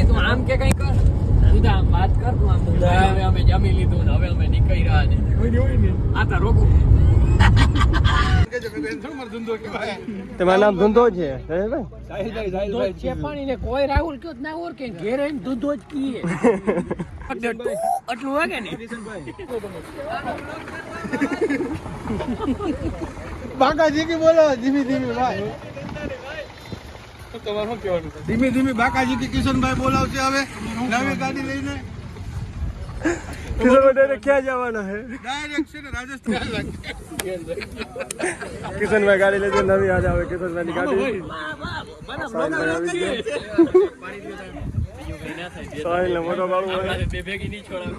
તું આમ કે કઈ કર તું આમ વાત કર તું આમ હવે અમે જમી લીધું ને હવે અમે નીકળી રહ્યા ને હોય ને આ તો રોકું તમારું નામ ધંધો છે ચેપાણી ને કોઈ રાહુલ કયો ના ઓળખે ઘેર આવીને ધંધો જ કીએ આટલું વાગે ને બાકાજી કી બોલો ધીમી ધીમી ભાઈ તમારે શું કહેવાનું છે? ધીમે ધીમે બાકાજી કે કિશનભાઈ બોલાવશે હવે નવી ગાડી લઈને કિશનભાઈ ક્યાં જવાના હે ડાયરેક્ટ છે ને રાજસ્થાન કિશનભાઈ ગાડી લેજો નવી યાદ આવે કિશનભાઈ ની ગાડી સાહિલ મોટો બાળુ ભેગી નહીં છોડાવે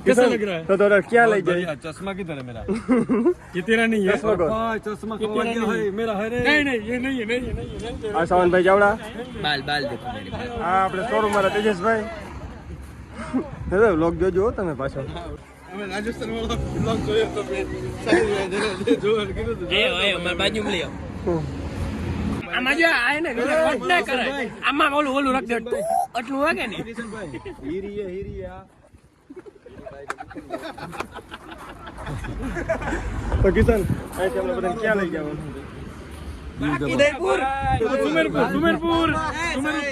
कैसा लग रहा है? तो क्या ले जाए? चश्मा किधर है मेरा? ये तेरा नहीं है? चश्मा खो गया है मेरा है रे। नहीं ये नहीं है આ સાવનભાઈ જાવડા બાલ દેખો મેરે બાલ આ આપણે શોરૂમ વાળા તેજસભાઈ દાદા વ્લોગ જોજો તમે પાછો અમે રાજસ્થાન વાળો બ્લોગ જોયો તો બે સાહેબ જોવાનું કીધું એ ઓય અમાર બાજુમાં લઈ આવ આમાં જો આય ને કટ ના કરે આમાં ઓલું રાખ દે આટલું વાગે ને હીરિયા તો કિશન અહીંથી આપણે બધા ક્યાં લઈ જવાનું સુમેરપુર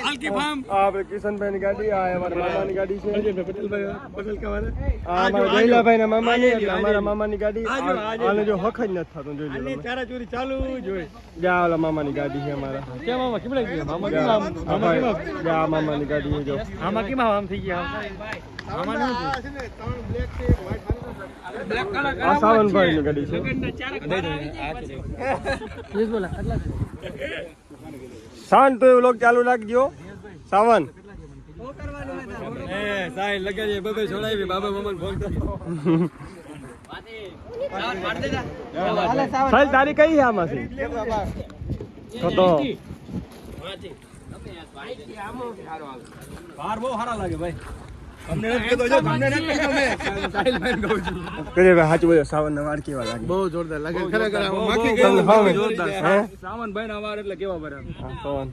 હલકી ફાર્મ આપણે કિશનભાઈ ની ગાડી આ અમારા મામાની ગાડી છે પટેલભાઈ પટેલ કહેવાય આ અમારા જયલાભાઈ ના મામાની એટલે અમારા મામાની ગાડી આને જો હક જ નથી થતું જોઈ લો તારા ચોરી ચાલુ જોઈ જા ઓલા મામાની ગાડી છે અમારા કેમ મામા કેમડા ગયા મામા જા મામાની ગાડી છે જો આમાં કેમ આમ થઈ ગયા આમાં શું છે ત્રણ બ્લેક છે વ્હાઈટ બ્લેક કલર આ સાવનભાઈ ની ગાડી છે સાવન તો વ્લોગ ચાલુ રાખજો સાવન એ સાહેબ લગાડી બબે છોડાવી બાબા મમ્મી ફોન કરી સાહેબ તારી કઈ છે આમાંથી તો બાર બહુ સારા લાગે ભાઈ અમને નથી કહેતો જો તમને નથી કહેતો મે સાહિલ ભાઈ કહું છું કે ભાઈ સાચું બોલો સાવન ના વાળ કેવા લાગે બહુ જોરદાર લાગે ખરેખર માખી તમને ભાવે? જોરદાર હે? સાવન ભાઈ ના વાર એટલે કેવા બરાબર હા સાવન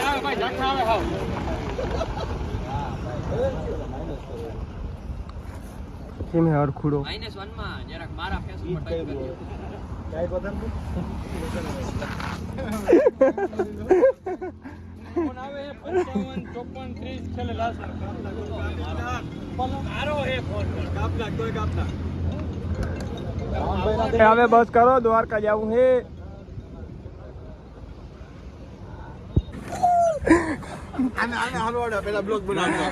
આવે ભાઈ ઝાખા આવે હાવ કેમ હે અરખુડો -1 માં જરાક મારા ફેસ ઉપર ટાઈપ કરજો ફોન આવે 55 54 30 છેલ્લે લાસ્ટ મારો હે ફોન કાપલા કોઈ કાપલા હવે બસ કરો દ્વારકા જાવું હે આને હાલવાડા પેલા બ્લોગ બનાવજો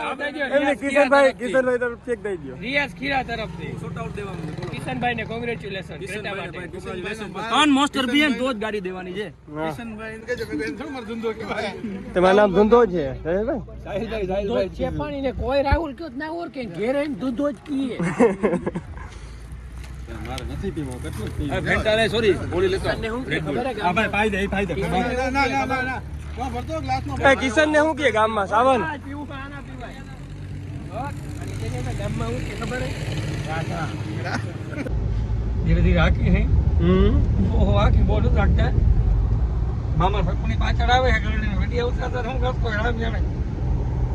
આપણે કિશનભાઈ તરફ ચેક દઈ દો રિયાઝ ખીરા તરફથી શોટ આઉટ દેવાનું કિશનભાઈ ને કોંગ્રેચ્યુલેશન ક્રેટા માટે ત્રણ મોસ્ટર બીએન તો જ ગાડી દેવાની છે કિશનભાઈ કે જો બેન શું માર ધંધો કહેવાય તમારું નામ ધંધો છે સાહિલભાઈ ચેપાણી ને કોઈ રાહુલ કયો ના ઓળખે ઘેર આવીને ધંધો જ કીએ મારે નથી પીવો કેટલું પીવો ફેન્ટા લે સોરી ગોળી લેતો આ ભાઈ પાઈ દે ના ભરતો ગ્લાસમાં એ કિશન ને શું કે ગામમાં સાવન પીવું આના પીવાય ગામમાં હું કે ખબર હે ધીરે ધીરે હાકી હે ઓહો હાકી બોલ રાખતા મામા સકુની પાછળ આવે હે ગરડી વડી ઉતારતા હું કરતો રામ જાણે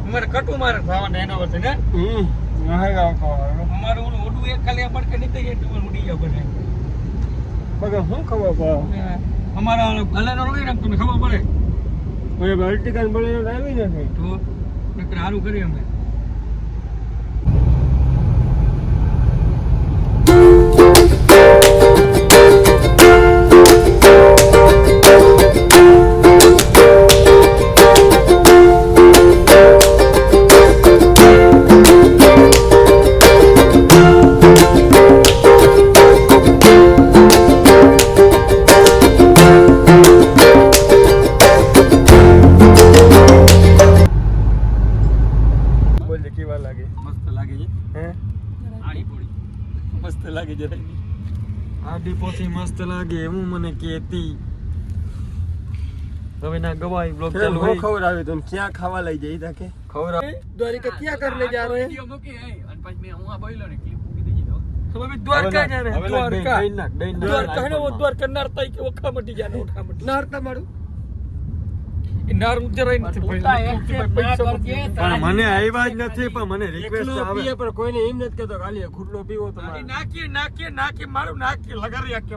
મારે કટુ મારે થવાના એનો વર્ષ ને અમારું ઓડું એક ખાલી આપણ કે નીકળી જાય તો ઉડી જાય બને બગા શું ખબર પડે અમારા ભલેનો રોઈ નાખ તમને ખબર પડે ઓય વર્ટિકલ બોલે આવી નથી તો નકર હારું કરી અમે આડી પોથી મસ્ત લાગે હું મને કેતી હવે ના ગવાઈ બ્લોગ ચાલુ હે ખવરાવે તો ક્યાં ખાવા લઈ જઈ તાકે ખવરાવે દ્વારિકા ક્યાં કર લે જા રહે વિડિયો મૂકી હે અને પછી મે હું આ બોલ્યો ને ક્લિપ મૂકી દેજો તો મમ્મી દ્વારકા જાય હવે દ્વારકા બેન નાખ દ્વારકા ને વો દ્વારકા નરતા કે ઓખા મટી જાય ઓખા મટી નારતા મારું એ નાર ઉતરાય નથી પણ મને આવ્યા જ નથી પણ મને રિક્વેસ્ટ આવે પણ કોઈને એમ નથી કહેતો ખાલી ખુલ્લો પીવો તો નાખી મારું નાખી લગારિયા કે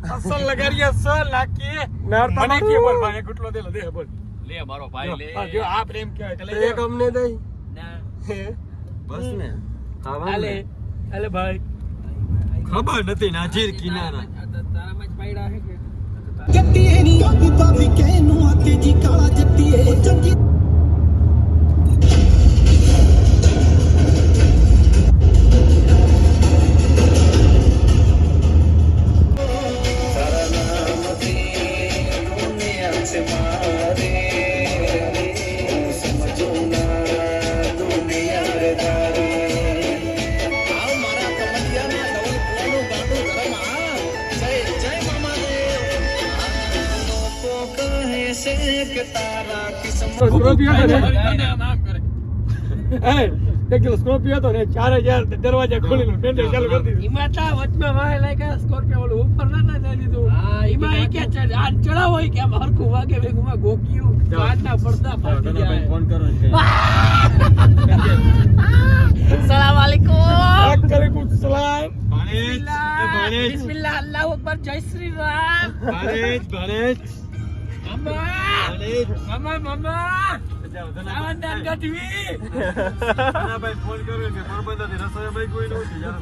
અસલ લગારિયા અસલ નાખી નારતા મને કે બોલ ભાઈ ગુટલો દે લે બોલ લે મારો ભાઈ લે જો આ પ્રેમ કહેવાય કે લે એક અમને દઈ બસ ને આલે આલે ભાઈ ખબર નથી નાજીર કિનારા તારામાં જ પાયડા હે કે ਜੱਟੀਏ ਨੀ ਅੱਗ ਭਾਵੀ ਕਹਿਨੂੰ ਆਤੇ ਜੀ ਕਾਲਾ ਜੱਟੀਏ ਚੰਗੀ સ્કોર્પિયો તો એ દેખ સ્કોર્પિયો તો ને 4000 દરવાજા ખોલીને પેન્ડલ ચાલુ કરી દીધું ઈમાતા વચમાં વાહે લાગ્યા સ્કોર્પિયો ઓલું ઉપર ના જાય દીધું હા ઈમાં એ કે આ ચડાવો હોય કે આમ હરખું વાગે વેગમાં ગોક્યું કાટના પડદા ફાટી ગયા ફોન કરો છે अस्सलाम वालेकुम वालेकुम सलाम बिस्मिल्लाह अल्लाहु अकबर जय श्री राम मामा આવંદાન ગઢવી ભાઈ ફોન કર્યો કે પોરબંદર થી રસોઈ ભાઈ કોઈ નહોતી યાર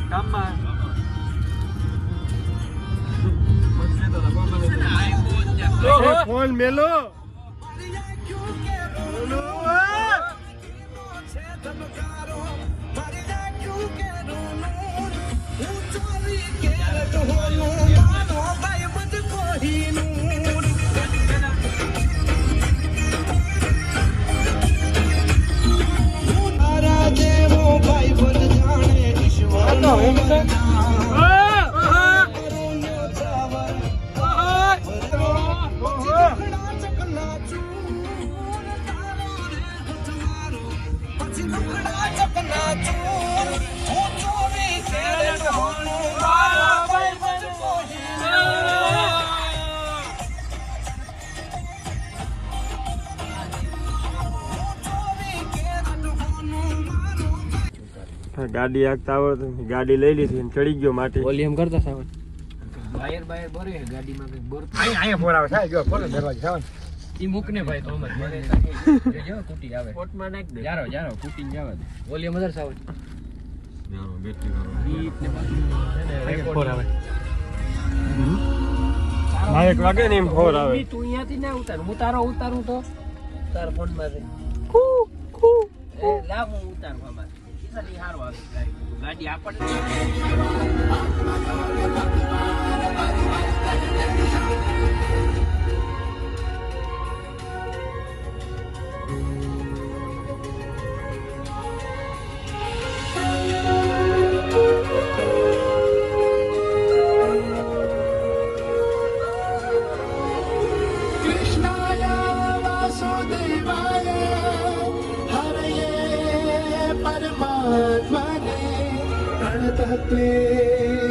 કામમાં ફોન મેલો ગાડી આગતા આવડતું ગાડી લઈ લીધી અને ચડી ગયો માટી વોલ્યુમ કરતા સાવન વાયર બોરે ગાડીમાં કઈ બોર અહીંયા ફોરાવ થાય જો ખોલો દરવાજો સાવન ઈ મૂકને ભાઈ તો મત મને જો કુટી આવે પોટમાં નાખ દે જારો કુટીને જવા દે વોલ્યુમ વધાર સાવન જારો બેટરી કરો ઈ ને પાછું ફોર આવે મારે વાગે ને એમ ફોર આવે તું અહીંયાથી ના ઉતાર હું ઉતારું તો તાર ફોન માં રે એ લાવ હું ઉતારું અમાર ઈ હારો આવે ગાડી આપણને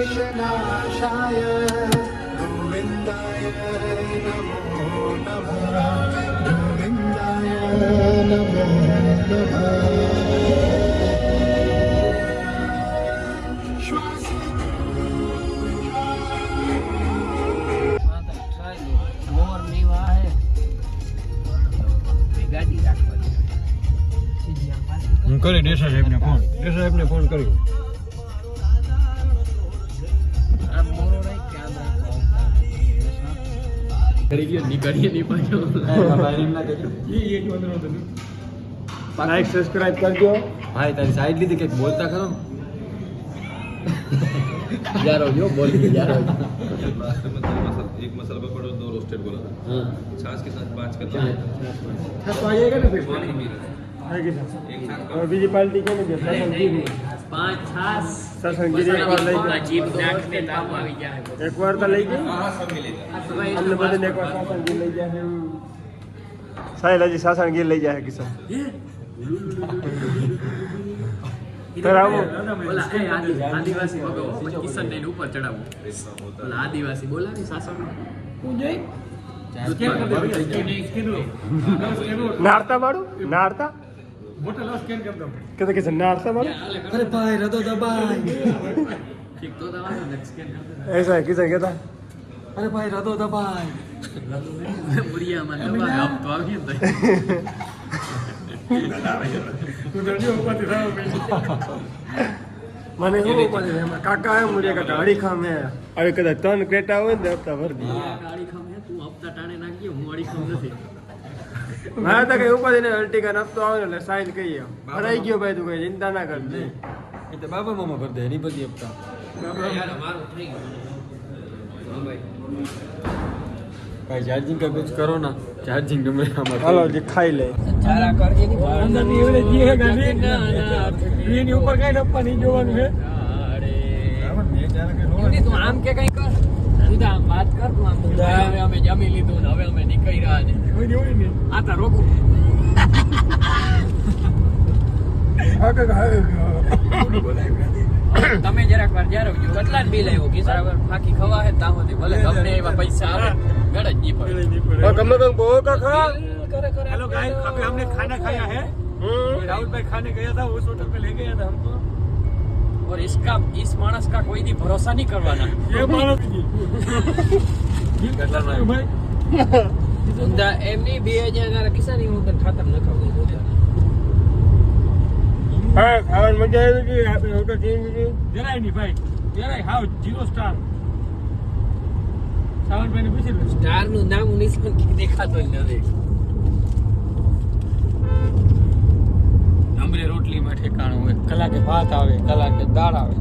क्लेशनाशाय गोविन्दाय नमो नमः गोविन्दाय नमो नमः હું કરી ડેસા સાહેબને ફોન કર્યો કરી ગયો નીકળીએ નહીં પાછો લાઈક સબસ્ક્રાઇબ કરજો ભાઈ તારી સાઈડ લીધી કંઈક બોલતા ખરો यारो यो बोली यारो एक मसाला पापड़ और 2 रोस्टेड बोला था हाँ छाछ के साथ 5 करते हैं છાસ તો આયેગા ને ભાઈ पानी भी આયેગી છાસ एक साथ હવે બીજી પાર્ટી કેમ કે સાસણગીરી 5 छास સાસણગીરી એકવાર લઈ ગઈ जीप नाक में ताप આવી જાય એકવાર તો લઈ ગઈ हाँ सब मिलेगा અમને બધાને એકવાર સાસણગીરી લઈ જાય સાહેલ હજી સાસણગીરી લઈ જાય કિશન ધરાવો બોલા એ આદિવાસી ભગાવો પછી કિશન ને ઉપર ચડાવો બોલા આદિવાસી બોલાવી સાસણ હું જોઈ નારતા મારું નારતા કે નારતા મારું અરે ભાઈ રદો દબાઈ ઠીક તો દવાનો ને સ્કેન કરતા ऐसा किसे कहता અરે ભાઈ રદો દબાઈ મુરિયા માં દવા આપ તો આવી ને મને શું ઉપાધિ છે એમાં કાકા એમ મુરિયા કાકા અડીખા મેં હવે કદાચ 3 ક્રેટા હોય ને તો હપ્તા ભરી દઈએ ગાડી ખામ હે તું હપ્તા ટાણે નાખજો હું અડી ખામ નથી મારે તો કઈ ઉપાધિ નહીં અલ્ટિકા હપ્તો આવે ને એટલે સાઈન કહીએ ભરાઈ ગયો ભાઈ તું કઈ ચિંતા ના કરજે એ તો બાબા મામા ભર દે એની બધી હપ્તા યાર મારું થઈ ગયું હા ભાઈ ભાઈ ચાર્જિંગ का कुछ करो ना चार्जिंग गमे हमारे હાલો જે ખાઈ લે ચારા કરજે ની અંદર ની એવડે જે હે ગાડી એની ઉપર કઈ ડપ્પા નહીં જોવાનું છે તું આમ કે કઈ કર સીધા આમ વાત કર તું આમ હવે અમે જમી લીધું ને હવે અમે નીકળી રહ્યા ને કોઈ જોઈ નહીં આ તા રોકું તમે જરાક વાર જ્યારે કેટલા બિલ આવ્યો કે બરાબર ફાકી ખવા હે તા સુધી ભલે ગમે એવા પૈસા આવે ગળ જ નહીં પડે ગમે તો બહુ કાકા કરે કરે हेलो गाइस अभी हमने खाना खाया है राहुल भाई खाने गया था उस होटल पे ले गया था हमको और इस मानस का कोई दी भरोसा नहीं करवाना ये मानो ये કેટલા નો ભાઈ ઊંધા એમની 2000 કિસાની હું તને ખાતર ન ખાવું હા ખાવાની મજા આવી ગઈ આપણે હોટલ ચેન્જ કરી જરાય નહીં ભાઈ જરાય હાવ 0 સ્ટાર સાવન ભાઈ ને પૂછી લો સ્ટાર નું નામ નિશાન કે દેખાતો જ નથી નંબરે રોટલી માં ઠેકાણું હોય કલાકે ભાત આવે કલાકે દાળ આવે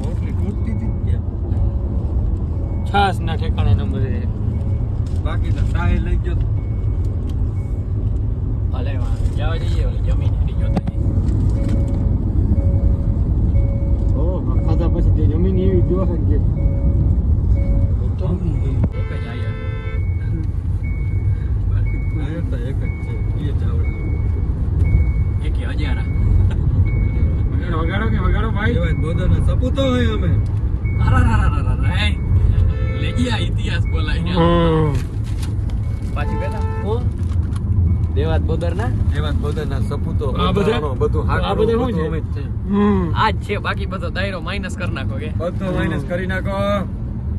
रोटली टूटती थी क्या છાસ ના ઠેકાણે નંબરે बाकी तो शाही लग गयो ભલે વાંધો જવા જઈએ ઓલી જમીન એની જોતા જઈએ ઓ ખાધા પછી તે જમીન એવી જોશે કે એક જ આયા आया था एक ये चावल એક હજારા વગાડો કે વગાડો ભાઈ ये भाई बोधन सपूतो है हमें અરે લેજી આ ઇતિહાસ બોલાય પાછી બેઠા હું દેવાત બોદર ના ये बात बोधन सपूतो આ બધા? બધું આ હાથ બધા શું છે? અમે જ છે આજ છે બાકી બધો દાયરો માઇનસ કરી નાખો કે બધું માઇનસ કરી નાખો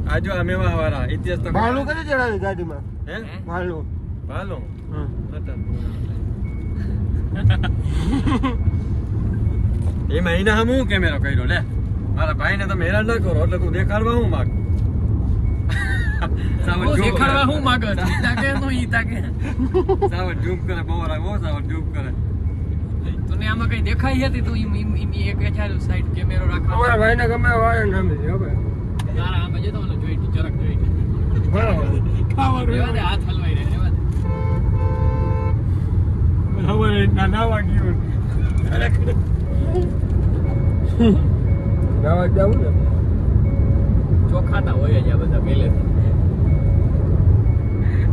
આજો આ મેવા વાળા ઇતિહાસ તો ભાડું કઈ ચડાવી ગાડીમાં હે ભાડું ભાલો એમાં એના હમ હું કેમેરો કર્યો લે મારા ભાઈને તમે હેરાન ના કરો એટલે તું દેખાડવા હું માગ સાવન હું ઝૂમ દેખાડવા હું માંગો છું ઈ તાકે નું ઈ તાકે સાવન ઝૂમ કરે બહુ રાખ સાવન ઝૂમ કરે તને આમાં કઈ દેખાઈ હતી તું ઈમ એક ચાલુ સાઈડ કેમેરો રાખવા અમારા ભાઈને ગમે વાળે નામ દે હવે તારા આમાં જતો ને જોઈ ચરક જોઈ ખાવાનું રેવા દે હાથ હલવાઈ રહે રેવા દે હવે ના વાગ્યું નાવા જાવું ને ચોખાતા હોય જ આ બધા પહેલેથી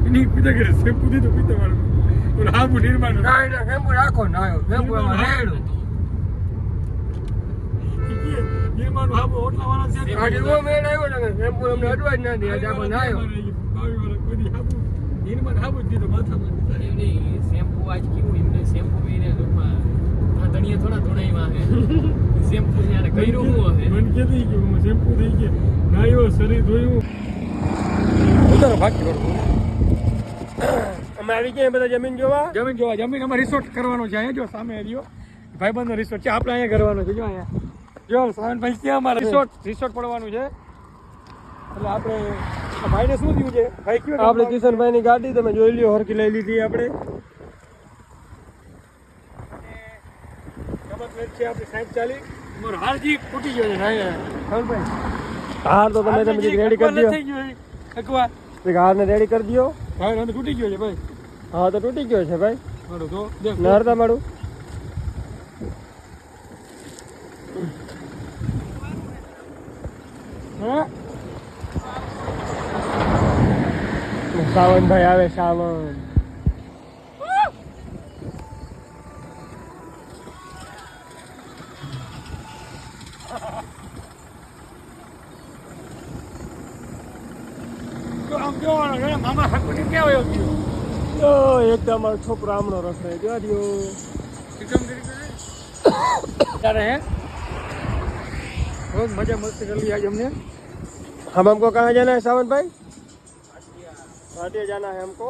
એની પૂજા કરે શેમ્પુ દીધું પીતા મારું ઓર હાબુ નિર્માણ કાઈ ના કેમ રાખો ના કેમ રેડું નિર્માણ હાબુ ઓટલા વાળા છે આજે ઓ મેળ આવ્યો ને કેમ અમને અડવા જ ના દે આજે આપણે નાયો નિર્માણ હાબુ જ દીધું માથામાં એમની શેમ્પુ આજ કેવું એમને શેમ્પુ પીને લોકોમાં આ ધણીએ થોડા ધોણાઈમાં હે શેમ્પુ જ્યારે કર્યું હું હે મન કે થઈ ગયું શેમ્પુ થઈ ગયા નાયો શરીર ધોયું ઉતારો ભાગી કરું અમે આવી ગયા બધા જમીન જોવા જમીન જોવા જમીન અમારે રિસોર્ટ કરવાનો છે અહીંયા જો સામે એરિયો ભાઈબંધનો રિસોર્ટ છે આપણે અહીંયા કરવાનો છે જો અહીંયા જો સાવનભાઈ ત્યાં અમારે રિસોર્ટ પડવાનું છે એટલે આપણે આ ભાઈને શું થયું છે ભાઈ કયો આપણે કિશનભાઈ ની ગાડી તમે જોઈ લ્યો હરકી લઈ લીધી આપણે નંબર પ્લેટ છે આપણી 6040 અમારો હારજી ફૂટી ગયો છે સાવનભાઈ હાર તો તમે રેડી કરી દો થઈ ગયો એકવાર હાર ને રેડી કરી દો ભાઈ હવે તૂટી ગયો છે ભાઈ હા તો તૂટી ગયો છે ભાઈ મારું તો દેખ નરતા મારું હા સાવનભાઈ આવે સાવન જોવાનો છે મામા સકુની ક્યાં હોય ગયો તો એકદમ મારો છોકરો આમનો રસ્તો જોવા દ્યો તારે હે बहुत मजा मस्ती कर लिया आज हमने हम हमको कहाँ जाना है सावन भाई? भाटिया जाना है हमको।